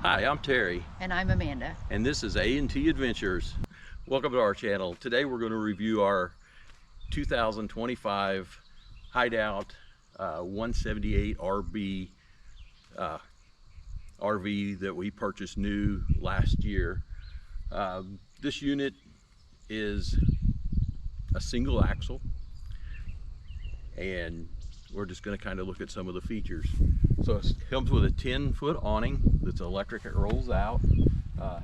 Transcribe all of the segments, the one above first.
Hi, I'm Terry. And I'm Amanda. And this is A&T Adventures. Welcome to our channel. Today we're going to review our 2025 Hideout 178RB RV that we purchased new last year. This unit is a single axle, and we're just going to kind of look at some of the features. So it comes with a 10-foot awning that's electric. It rolls out.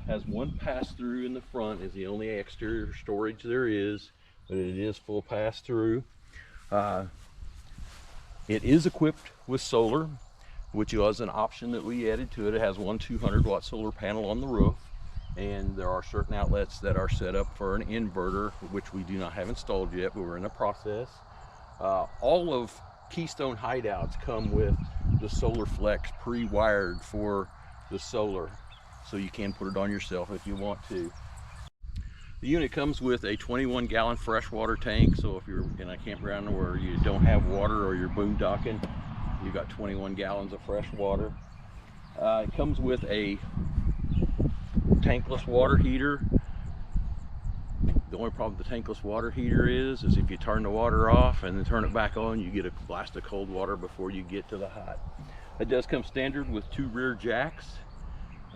Has one pass-through in the front, is the only exterior storage there is, but it is full pass-through. It is equipped with solar, which was an option that we added to it. It has one 200-watt solar panel on the roof, and there are certain outlets that are set up for an inverter, which we do not have installed yet, but we're in the process. All of Keystone Hideouts come with the Solar Flex pre-wired for the solar, so you can put it on yourself if you want to. The unit comes with a 21-gallon freshwater tank, so if you're in a campground where you don't have water or you're boondocking, you've got 21 gallons of fresh water. It comes with a tankless water heater. The only problem with the tankless water heater is if you turn the water off and then turn it back on, you get a blast of cold water before you get to the hot. It does come standard with 2 rear jacks,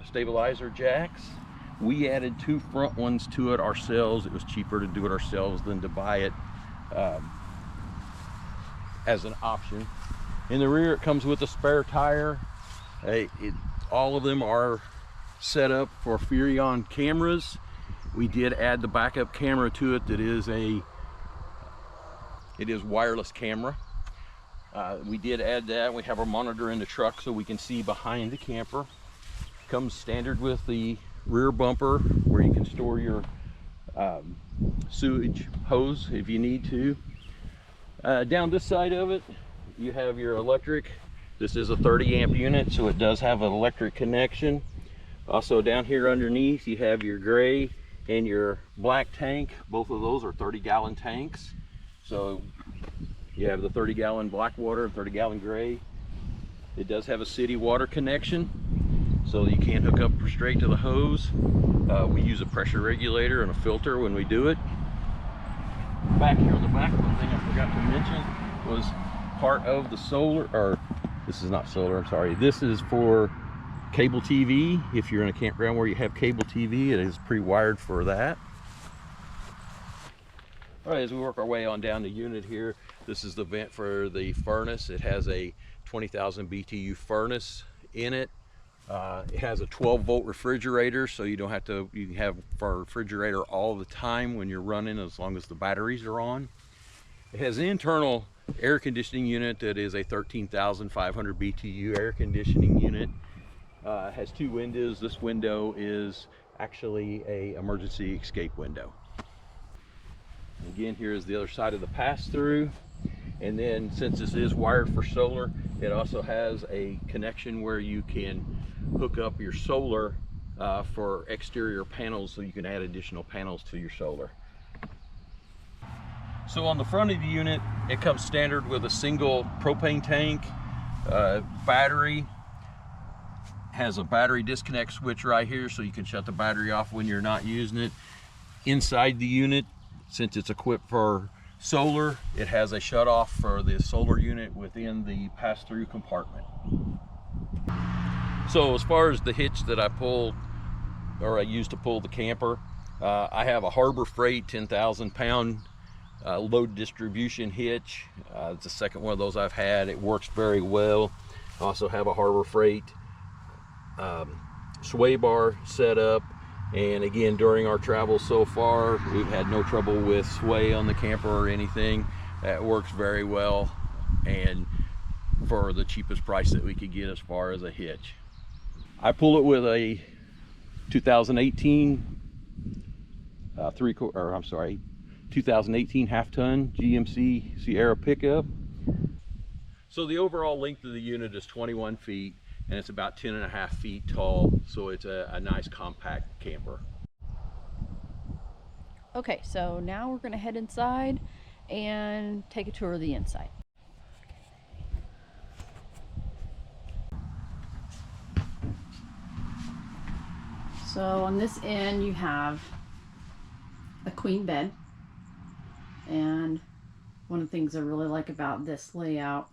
stabilizer jacks. We added 2 front ones to it ourselves. It was cheaper to do it ourselves than to buy it as an option. In the rear, it comes with a spare tire. All of them are set up for Furion cameras. We did add the backup camera to it that is wireless camera. We did add that. We have our monitor in the truck so we can see behind the camper. Comes standard with the rear bumper where you can store your sewage hose if you need to. Down this side of it, you have your electric. This is a 30 amp unit, so it does have an electric connection. Also down here underneath, you have your gray and your black tank. Both of those are 30-gallon tanks. So you have the 30-gallon black water and 30-gallon gray. It does have a city water connection, so you can hook up straight to the hose. We use a pressure regulator and a filter when we do it. Back here on the back, one thing I forgot to mention was part of the solar, or this is not solar, I'm sorry. This is for cable TV. If you're in a campground where you have cable TV, it is pre-wired for that. All right, as we work our way on down the unit here, this is the vent for the furnace. It has a 20,000 BTU furnace in it. It has a 12-volt refrigerator, so you don't have to, you can have a refrigerator all the time when you're running, as long as the batteries are on. It has an internal air conditioning unit that is a 13,500 BTU air conditioning unit. It has 2 windows. This window is actually a emergency escape window. Again, here is the other side of the pass-through. And then, since this is wired for solar, it also has a connection where you can hook up your solar for exterior panels, so you can add additional panels to your solar. So on the front of the unit, it comes standard with a single propane tank, battery. Has a battery disconnect switch right here, so you can shut the battery off when you're not using it. Inside the unit, since it's equipped for solar, it has a shut off for the solar unit within the pass-through compartment. So as far as the hitch that I pulled, or I used to pull the camper, I have a Harbor Freight 10,000 pound load distribution hitch. It's the second one of those I've had. It works very well. I also have a Harbor Freight sway bar set up, and again, during our travels so far, we've had no trouble with sway on the camper or anything. That works very well, and for the cheapest price that we could get as far as a hitch. I pull it with a 2018 2018 half-ton GMC Sierra pickup. So the overall length of the unit is 21 feet, and it's about 10.5 feet tall, so it's a nice compact camper. Okay, so now we're gonna head inside and take a tour of the inside. So on this end you have a queen bed, and one of the things I really like about this layout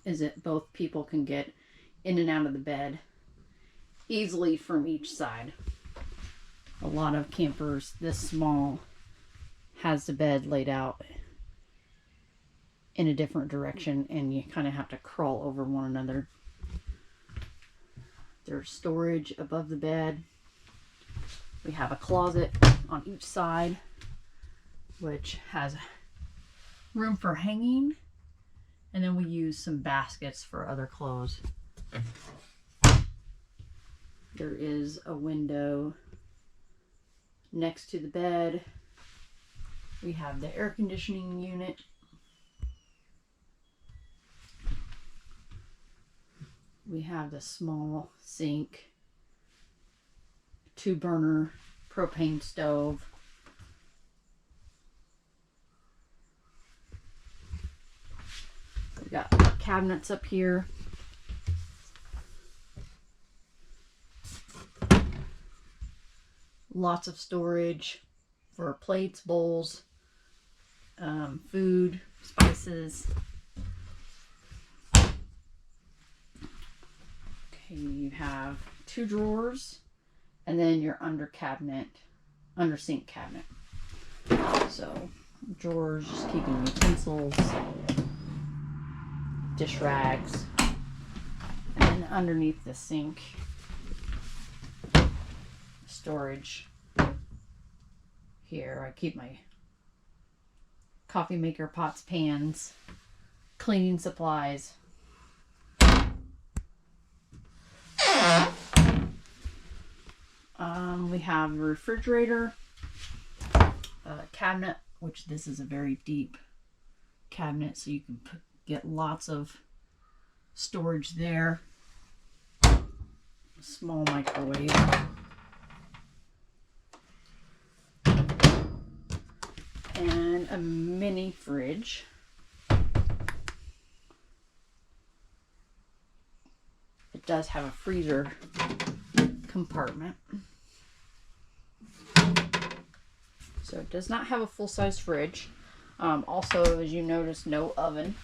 is that both people can get in and out of the bed easily from each side. A lot of campers this small has the bed laid out in a different direction, and you kind of have to crawl over one another. There's storage above the bed. We have a closet on each side, which has room for hanging, and then we use some baskets for other clothes. There is a window next to the bed. We have the air conditioning unit. We have the small sink, 2-burner propane stove. We got cabinets up here. Lots of storage for plates, bowls, food, spices. Okay, you have 2 drawers, and then your under sink cabinet. So drawers, just keeping utensils, dish rags, and then underneath the sink, storage. Here I keep my coffee maker, pots, pans, cleaning supplies. We have a refrigerator, cabinet, which this is a very deep cabinet, so you can get lots of storage there. A small microwave. And a mini fridge. It does have a freezer compartment. So it does not have a full-size fridge. Also, as you notice, no oven.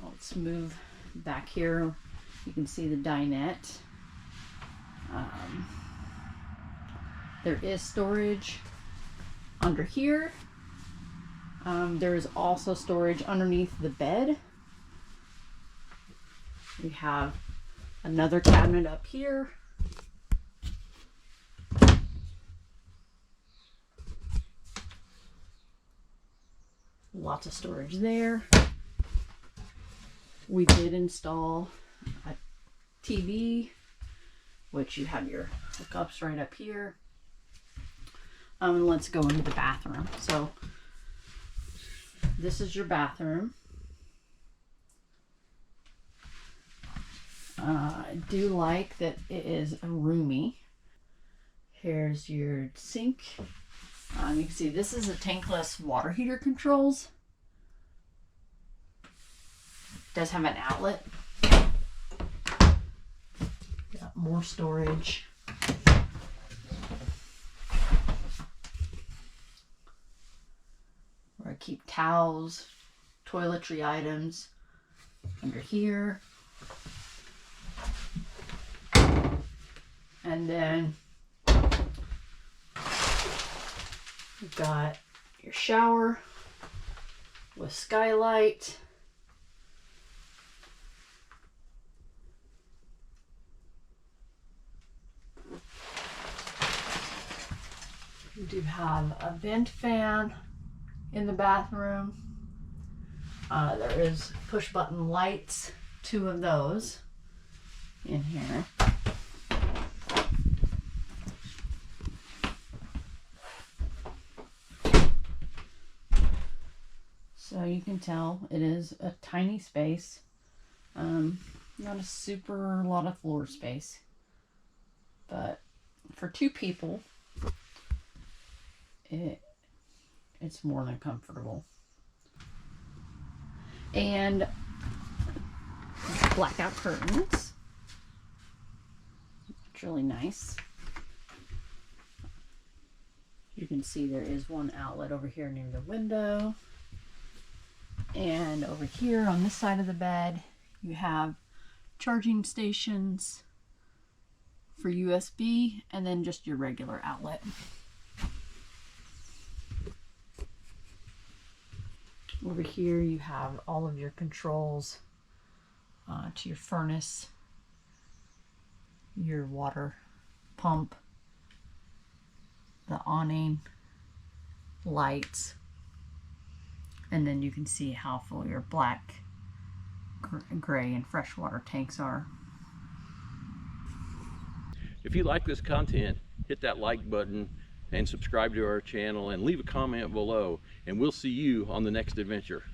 Let's move back here. You can see the dinette. There is storage under here. There is also storage underneath the bed. We have another cabinet up here. Lots of storage there. We did install a TV, which you have your hookups right up here. Let's go into the bathroom. So this is your bathroom. I do like that it is roomy. Here's your sink. You can see this is a tankless water heater controls. It does have an outlet. Got more storage. Where I keep towels, toiletry items under here. And then you've got your shower with skylight. You do have a vent fan in the bathroom. There is push button lights, 2 of those in here. So you can tell it is a tiny space. Not a super lot of floor space, but for 2 people, it's more than comfortable. And blackout curtains. It's really nice. You can see there is one outlet over here near the window. And over here on this side of the bed, you have charging stations for USB and then just your regular outlet. Over here you have all of your controls to your furnace, your water pump, the awning, lights, and then you can see how full your black, gray, and freshwater tanks are. If you like this content, hit that like button and subscribe to our channel and leave a comment below, and we'll see you on the next adventure.